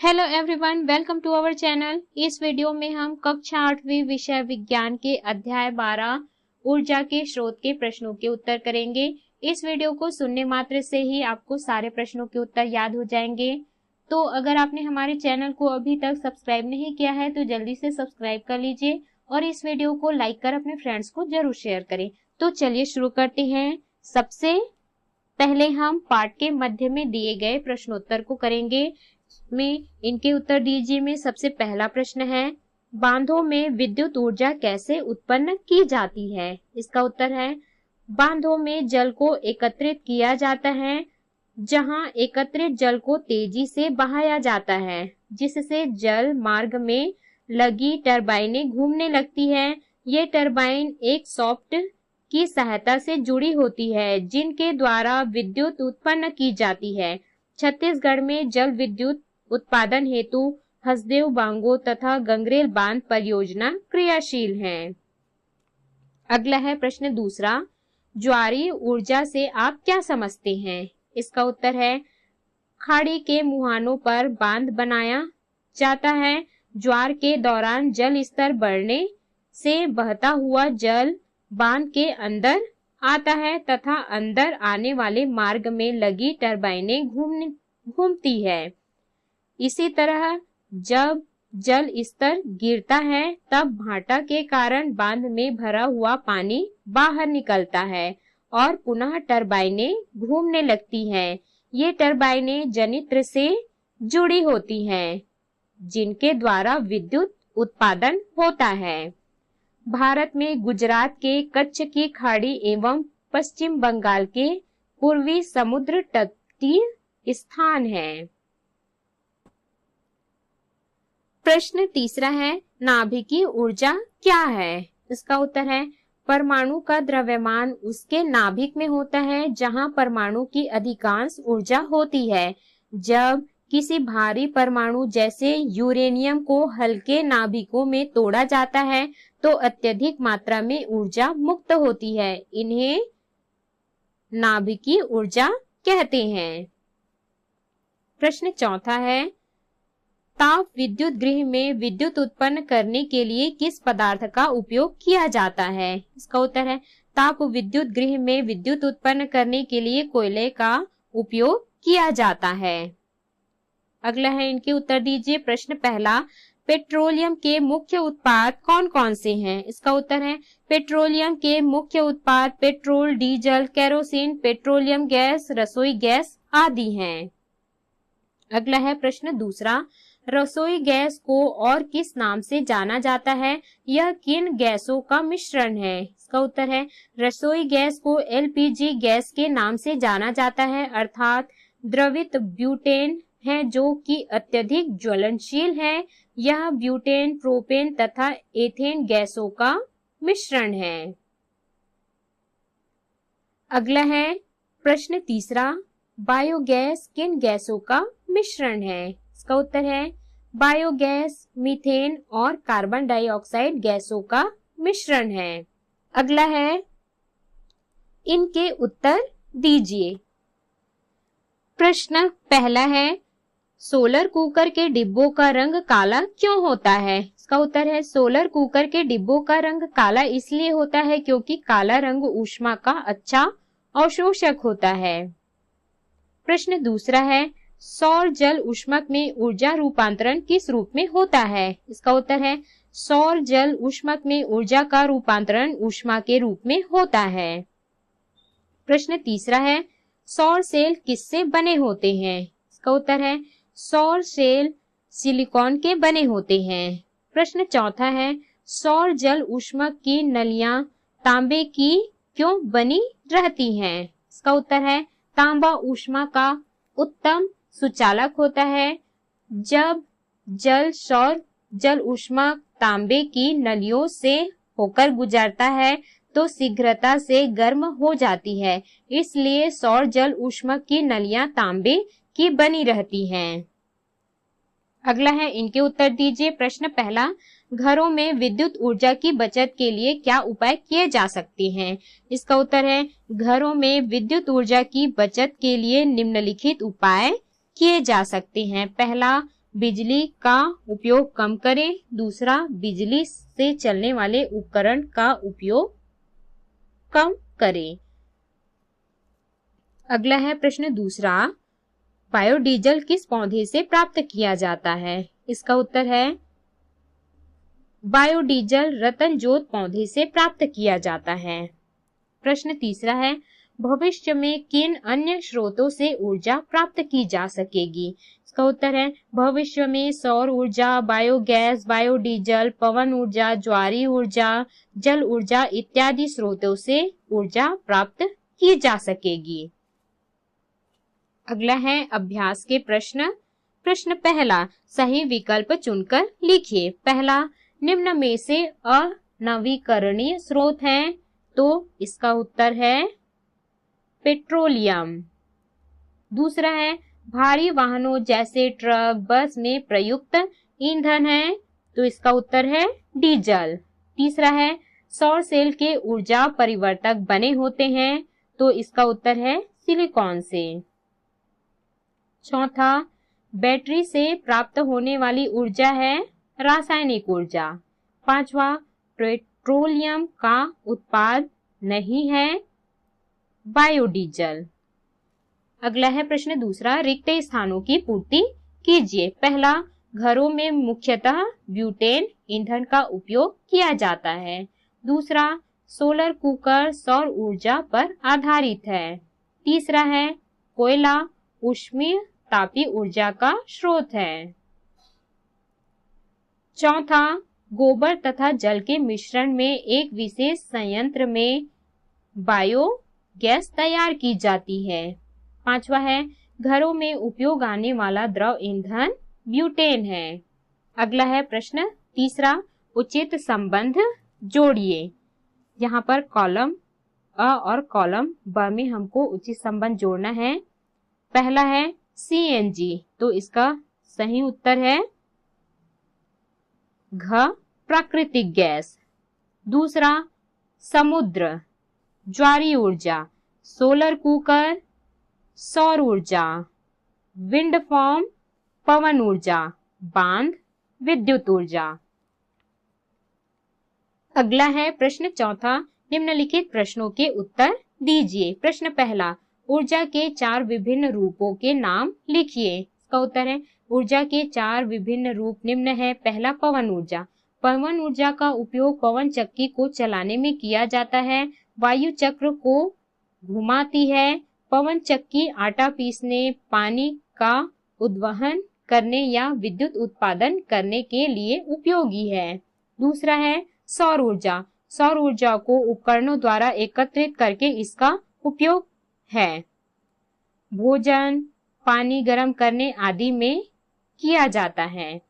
Hello everyone, welcome to our channel. इस video में हम कक्षा 8वीं विषय विज्ञान के अध्याय 12 ऊर्जा के स्रोत के प्रश्नों के उत्तर करेंगे। इस वीडियो को सुनने मात्र से ही आपको सारे प्रश्नों के उत्तर याद हो जाएंगे। तो अगर आपने हमारे चैनल को अभी तक सब्सक्राइब नहीं किया है तो जल्दी से सब्सक्राइब कर लीजिए और इस वीडियो को लाइक कर अपने फ्रेंड्स को जरूर शेयर करें। तो चलिए शुरू करते हैं। सबसे पहले हम पाठ के मध्य में दिए गए प्रश्नोत्तर को करेंगे। में इनके उत्तर दीजिए। में सबसे पहला प्रश्न है, बांधों में विद्युत ऊर्जा कैसे उत्पन्न की जाती है? इसका उत्तर है, बांधों में जल को एकत्रित किया जाता है, जहां एकत्रित जल को तेजी से बहाया जाता है, जिससे जल मार्ग में लगी टरबाइनें घूमने लगती है। ये टरबाइन एक सॉफ्ट की सहायता से जुड़ी होती है, जिनके द्वारा विद्युत उत्पन्न की जाती है। छत्तीसगढ़ में जल विद्युत उत्पादन हेतु हसदेव बांगो तथा गंगरेल बांध परियोजना क्रियाशील हैं। अगला है प्रश्न दूसरा, ज्वारीय ऊर्जा से आप क्या समझते हैं? इसका उत्तर है, खाड़ी के मुहानों पर बांध बनाया जाता है। ज्वार के दौरान जल स्तर बढ़ने से बहता हुआ जल बांध के अंदर आता है तथा अंदर आने वाले मार्ग में लगी टरबाइनें घूमती है। इसी तरह जब जल स्तर गिरता है तब भाटा के कारण बांध में भरा हुआ पानी बाहर निकलता है और पुनः टरबाइनें घूमने लगती हैं। ये टरबाइनें जनित्र से जुड़ी होती हैं, जिनके द्वारा विद्युत उत्पादन होता है। भारत में गुजरात के कच्छ की खाड़ी एवं पश्चिम बंगाल के पूर्वी समुद्र तटीय स्थान है। प्रश्न तीसरा है, नाभिकीय ऊर्जा क्या है? इसका उत्तर है, परमाणु का द्रव्यमान उसके नाभिक में होता है, जहां परमाणु की अधिकांश ऊर्जा होती है। जब किसी भारी परमाणु जैसे यूरेनियम को हल्के नाभिकों में तोड़ा जाता है तो अत्यधिक मात्रा में ऊर्जा मुक्त होती है। इन्हें नाभिकीय ऊर्जा कहते हैं। प्रश्न चौथा है, ताप विद्युत गृह में विद्युत उत्पन्न करने के लिए किस पदार्थ का उपयोग किया जाता है? इसका उत्तर है, ताप विद्युत गृह में विद्युत उत्पन्न करने के लिए कोयले का उपयोग किया जाता है। अगला है, इनके उत्तर दीजिए। प्रश्न पहला, पेट्रोलियम के मुख्य उत्पाद कौन कौन से हैं? इसका उत्तर है, पेट्रोलियम के मुख्य उत्पाद petrol, diesel, kerosene, petroleum gas, रसोई गैस आदि हैं। अगला है प्रश्न दूसरा, रसोई गैस को और किस नाम से जाना जाता है? यह किन गैसों का मिश्रण है? इसका उत्तर है, रसोई गैस को एलपीजी गैस के नाम से जाना जाता है, अर्थात द्रवित ब्यूटेन है जो कि अत्यधिक ज्वलनशील है। यह ब्यूटेन, प्रोपेन तथा एथेन गैसों का मिश्रण है। अगला है प्रश्न तीसरा, बायोगैस किन गैसों का मिश्रण है? इसका उत्तर है, बायोगैस मीथेन और कार्बन डाइऑक्साइड गैसों का मिश्रण है। अगला है, इनके उत्तर दीजिए। प्रश्न पहला है, सोलर कुकर के डिब्बों का रंग काला क्यों होता है? इसका उत्तर है, सोलर कुकर के डिब्बों का रंग काला इसलिए होता है क्योंकि काला रंग ऊष्मा का अच्छा अवशोषक होता है। प्रश्न दूसरा है, सौर जल ऊष्मक में ऊर्जा रूपांतरण किस रूप में होता है? इसका उत्तर है, सौर जल ऊष्मक में ऊर्जा का रूपांतरण ऊष्मा के रूप में होता है। प्रश्न तीसरा है, सौर सेल किससे बने होते हैं? इसका उत्तर है, सौर सेल सिलिकॉन के बने होते हैं। प्रश्न चौथा है, सौर जल ऊष्मक की नलियां तांबे की क्यों बनी रहती हैं? इसका उत्तर है, तांबा ऊष्मा का उत्तम सुचालक होता है। जब सौर जल ऊष्मक तांबे की नलियों से होकर गुजरता है तो शीघ्रता से गर्म हो जाती है, इसलिए सौर जल ऊष्मक की नलियां तांबे की बनी रहती हैं। अगला है, इनके उत्तर दीजिए। प्रश्न पहला, घरों में विद्युत ऊर्जा की बचत के लिए क्या उपाय किए जा सकते हैं? इसका उत्तर है, घरों में विद्युत ऊर्जा की बचत के लिए निम्नलिखित उपाय किए जा सकते हैं। पहला, बिजली का उपयोग कम करें। दूसरा, बिजली से चलने वाले उपकरण का उपयोग कम करें। अगला है प्रश्न दूसरा, बायोडीजल किस पौधे से प्राप्त किया जाता है? इसका उत्तर है बायोडीजल रतनजोत पौधे से प्राप्त किया जाता है। प्रश्न तीसरा है, भविष्य में किन अन्य स्रोतों से ऊर्जा प्राप्त की जा सकेगी? इसका उत्तर है भविष्य में सौर ऊर्जा, बायोगैस, बायोडीजल, पवन ऊर्जा, ज्वारीय ऊर्जा, जल ऊर्जा इत्यादि स्रोतों से ऊर्जा प्राप्त की जा सकेगी। अगला है अभ्यास के प्रश्न। प्रश्न पहला, सही विकल्प चुनकर लिखिए। पहला, निम्न में से अनवीकरणीय स्रोत हैं, तो इसका उत्तर है पेट्रोलियम। दूसरा है, भारी वाहनों जैसे ट्रक, बस में प्रयुक्त ईंधन है, तो इसका उत्तर है डीजल। तीसरा है, सौर सेल के ऊर्जा परिवर्तक बने होते हैं, तो इसका उत्तर है सिलिकॉन से। चौथा, बैटरी से प्राप्त होने वाली ऊर्जा है रासायनिक ऊर्जा। पांचवा, पेट्रोलियम का उत्पाद नहीं है बायोडीजल। अगला है प्रश्न दूसरा, रिक्त स्थानों की पूर्ति कीजिए। पहला, घरों में मुख्यतः ब्यूटेन ईंधन का उपयोग किया जाता है। दूसरा, सोलर कुकर सौर ऊर्जा पर आधारित है। तीसरा है, कोयला ऊष्मीय तापीय ऊर्जा का स्रोत है। चौथा, गोबर तथा जल के मिश्रण में एक विशेष संयंत्र में बायोगैस तैयार की जाती है। पांचवा है, घरों में उपयोग आने वाला द्रव ईंधन ब्यूटेन है। अगला है प्रश्न तीसरा, उचित संबंध जोड़िए। यहाँ पर कॉलम अ और कॉलम ब में हमको उचित संबंध जोड़ना है। पहला है सीएनजी, तो इसका सही उत्तर है घ, प्राकृतिक गैस। दूसरा, समुद्र, ज्वारीय ऊर्जा। सोलर कुकर, सौर ऊर्जा। विंड फार्म, पवन ऊर्जा। बांध, विद्युत ऊर्जा। अगला है प्रश्न चौथा, निम्नलिखित प्रश्नों के उत्तर दीजिए। प्रश्न पहला, ऊर्जा के 4 विभिन्न रूपों के नाम लिखिए। इसका उत्तर है ऊर्जा के 4 विभिन्न रूप निम्न है। पहला, पवन ऊर्जा। पवन ऊर्जा का उपयोग पवन चक्की को चलाने में किया जाता है। वायु चक्र को घुमाती है। पवन चक्की आटा पीसने, पानी का उद्वहन करने या विद्युत उत्पादन करने के लिए उपयोगी है। दूसरा है सौर ऊर्जा। सौर ऊर्जा को उपकरणों द्वारा एकत्रित करके इसका उपयोग है। भोजन, पानी गर्म करने आदि में किया जाता है।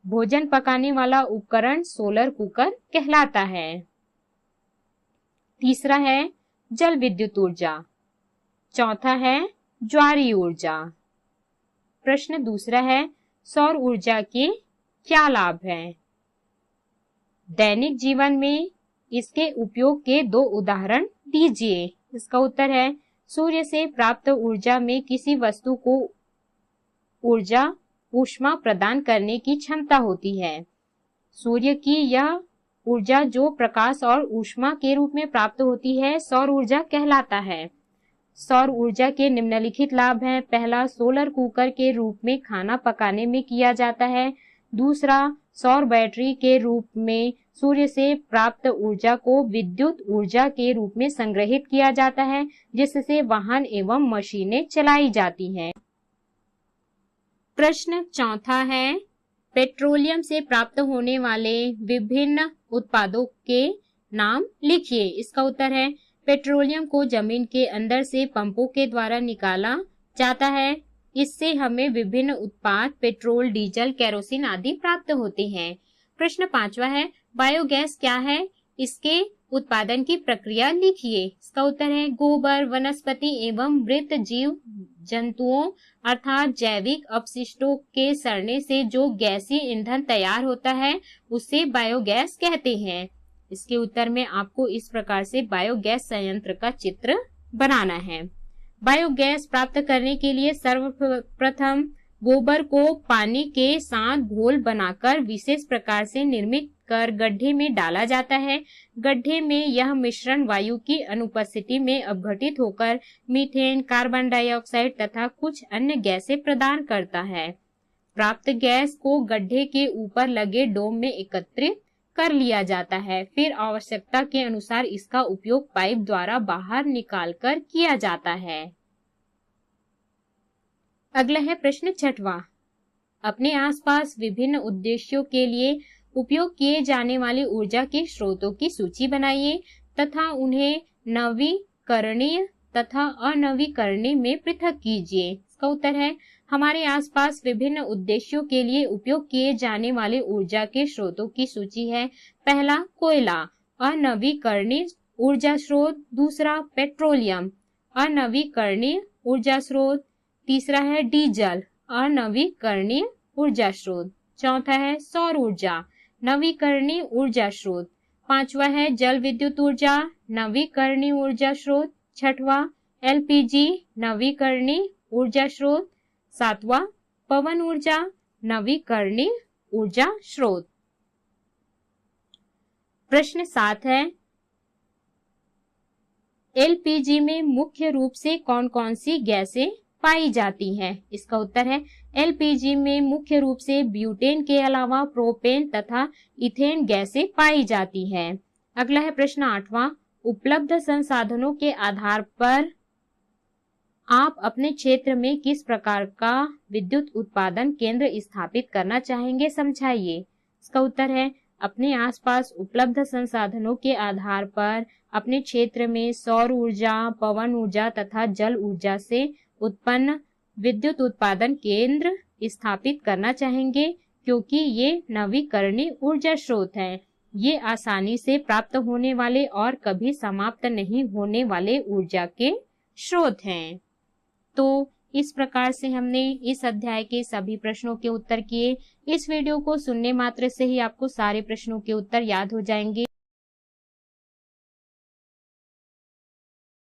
भोजन पकाने वाला उपकरण सोलर कुकर कहलाता है। तीसरा है जल विद्युत ऊर्जा। चौथा है ज्वारीय ऊर्जा। प्रश्न दूसरा है, सौर ऊर्जा के क्या लाभ हैं? दैनिक जीवन में इसके उपयोग के 2 उदाहरण दीजिए। इसका उत्तर है, सूर्य से प्राप्त ऊर्जा में किसी वस्तु को ऊर्जा ऊष्मा प्रदान करने की क्षमता होती है। सूर्य की यह ऊर्जा जो प्रकाश और ऊष्मा के रूप में प्राप्त होती है, सौर ऊर्जा कहलाता है। सौर ऊर्जा के निम्नलिखित लाभ हैं। पहला, सोलर कुकर के रूप में खाना पकाने में किया जाता है। दूसरा, सौर बैटरी के रूप में सूर्य से प्राप्त ऊर्जा को विद्युत ऊर्जा के रूप में संग्रहित किया जाता है, जिससे वाहन एवं मशीनें चलाई जाती हैं। प्रश्न चौथा है, पेट्रोलियम से प्राप्त होने वाले विभिन्न उत्पादों के नाम लिखिए। इसका उत्तर है, पेट्रोलियम को जमीन के अंदर से पंपों के द्वारा निकाला जाता है। इससे हमें विभिन्न उत्पाद पेट्रोल, डीजल, केरोसिन आदि प्राप्त होते हैं। प्रश्न पांचवा है, बायोगैस क्या है? इसके उत्पादन की प्रक्रिया लिखिए। इसका उत्तर है, गोबर, वनस्पति एवं मृत जीव जंतुओं अर्थात जैविक अपशिष्टों के सड़ने से जो गैसीय ईंधन तैयार होता है उसे बायोगैस कहते हैं। इसके उत्तर में आपको इस प्रकार से बायोगैस संयंत्र का चित्र बनाना है। बायोगैस प्राप्त करने के लिए सर्वप्रथम गोबर को पानी के साथ घोल बनाकर विशेष प्रकार से निर्मित कर गड्ढे में डाला जाता है। गड्ढे में यह मिश्रण वायु की अनुपस्थिति में अपघटित होकर मीथेन, कार्बन डाइऑक्साइड तथा कुछ अन्य गैसें प्रदान करता है। प्राप्त गैस को गड्ढे के ऊपर लगे डोम में एकत्रित कर लिया जाता है। फिर आवश्यकता के अनुसार इसका उपयोग पाइप द्वारा बाहर निकालकर किया जाता है। अगला है प्रश्न 6वां। अपने आसपास विभिन्न उद्देश्यों के लिए उपयोग किए जाने वाली ऊर्जा के स्रोतों की सूची बनाइए तथा उन्हें नवीकरणीय तथा अनवीकरणीय में पृथक कीजिए। इसका उत्तर है हमारे आसपास विभिन्न उद्देश्यों के लिए उपयोग किए जाने वाले ऊर्जा के स्रोतों की सूची है। पहला कोयला, अनवीकरणीय ऊर्जा स्रोत। दूसरा पेट्रोलियम, अनवीकरणीय ऊर्जा स्रोत। तीसरा है डीजल, अनवीकरणीय ऊर्जा स्रोत। चौथा है सौर ऊर्जा, नवीकरणीय ऊर्जा स्रोत। पांचवा है जल विद्युत ऊर्जा, नवीकरणीय ऊर्जा स्रोत। छठवां एलपीजी, नवीकरणीय ऊर्जा स्रोत। सातवां पवन ऊर्जा, नवीकरणीय ऊर्जा स्रोत। प्रश्न 7 है एलपीजी में मुख्य रूप से कौन कौन सी गैसें पाई जाती हैं? इसका उत्तर है एलपीजी में मुख्य रूप से ब्यूटेन के अलावा प्रोपेन तथा इथेन गैसें पाई जाती हैं। अगला है प्रश्न 8वां। उपलब्ध संसाधनों के आधार पर आप अपने क्षेत्र में किस प्रकार का विद्युत उत्पादन केंद्र स्थापित करना चाहेंगे, समझाइए। इसका उत्तर है अपने आसपास उपलब्ध संसाधनों के आधार पर अपने क्षेत्र में सौर ऊर्जा, पवन ऊर्जा तथा जल ऊर्जा से उत्पन्न विद्युत उत्पादन केंद्र स्थापित करना चाहेंगे, क्योंकि ये नवीकरणीय ऊर्जा स्रोत हैं। ये आसानी से प्राप्त होने वाले और कभी समाप्त नहीं होने वाले ऊर्जा के स्रोत हैं। तो इस प्रकार से हमने इस अध्याय के सभी प्रश्नों के उत्तर किए। इस वीडियो को सुनने मात्र से ही आपको सारे प्रश्नों के उत्तर याद हो जाएंगे।